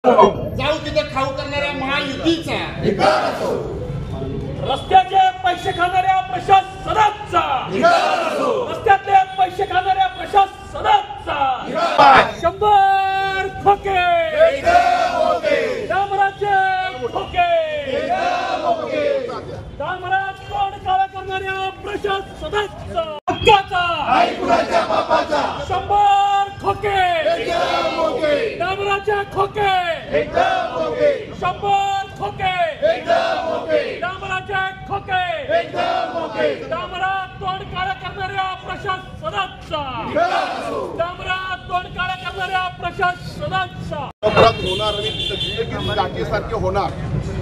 जाऊ तिथे खाऊ करणाऱ्या महायुतीचा, रस्त्याचे पैसे खाणाऱ्या प्रशासनाचा, रस्त्यातले पैसे खाणाऱ्या प्रशासनाचा 100 खोके, डांबराचे खोके, डांबरात कोण काळा करणाऱ्या प्रशासनाचा हक्काचा 100 खोके, डांबराचे खोके 100 खोके, डांबराचे खोके, डांबरात तोंड काळा करणाऱ्या प्रशासनाचा, डांबरात तोंड काळा करणाऱ्या प्रशासनाचा होणार आणि काटेसारखे होणार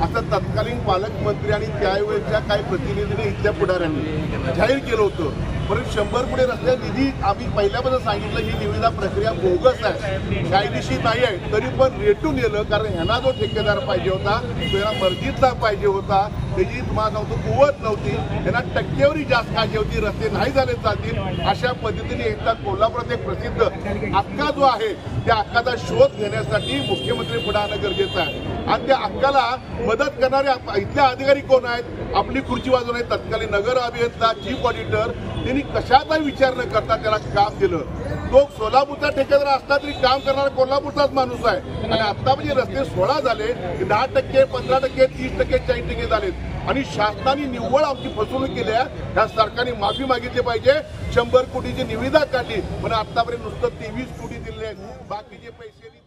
असं तत्कालीन पालकमंत्री आणि त्यावेळेच्या काही प्रतिनिधींनी इथल्या पुढाऱ्यांनी जाहीर केलं होतं. परंतु 100 पुढे रस्त्या निधी आम्ही पहिल्यापासून सांगितलं ही निविदा प्रक्रिया बोगस आहे, कायदेशीर नाही आहे, तरी पण रेटून गेलं. कारण ह्यांना जो ठेकेदार पाहिजे होता तो यांना मर्जीतला पाहिजे होता, त्याची तुम्हाला सांगतो कुवत नव्हती, यांना टक्केवारी जास्त पाहिजे होती, रस्ते नाही झाले चालतील अशा पद्धतीने एकदा कोल्हापुरात एक प्रसिद्ध अक्का जो आहे त्या अक्काचा शोध घेण्यासाठी मुख्यमंत्री पुढे आणणं गरजेचं आहे. आणि त्या अक्काला मदत करणारे इथले अधिकारी कोण आहेत, आपली खुर्ची वाजवून आहेत. तत्कालीन नगर अभियंता चीफ ऑडिटर त्यांनी कशाचा विचार न करता त्याला काम दिलं. तो सोलापूरचा ठेकेदार असला तरी काम करणारा कोल्हापूरचाच माणूस आहे. आणि आता म्हणजे रस्ते 16 झाले, 10%, 15%, 30%, 40% झालेत आणि शासनाने निव्वळ आमची फसवणूक केली आहे. या सरकारने माफी मागितली पाहिजे. 100 कोटीची निविदा काढली पण आतापर्यंत नुसतं 23 कोटी दिले आहेत, बाकीचे पैसे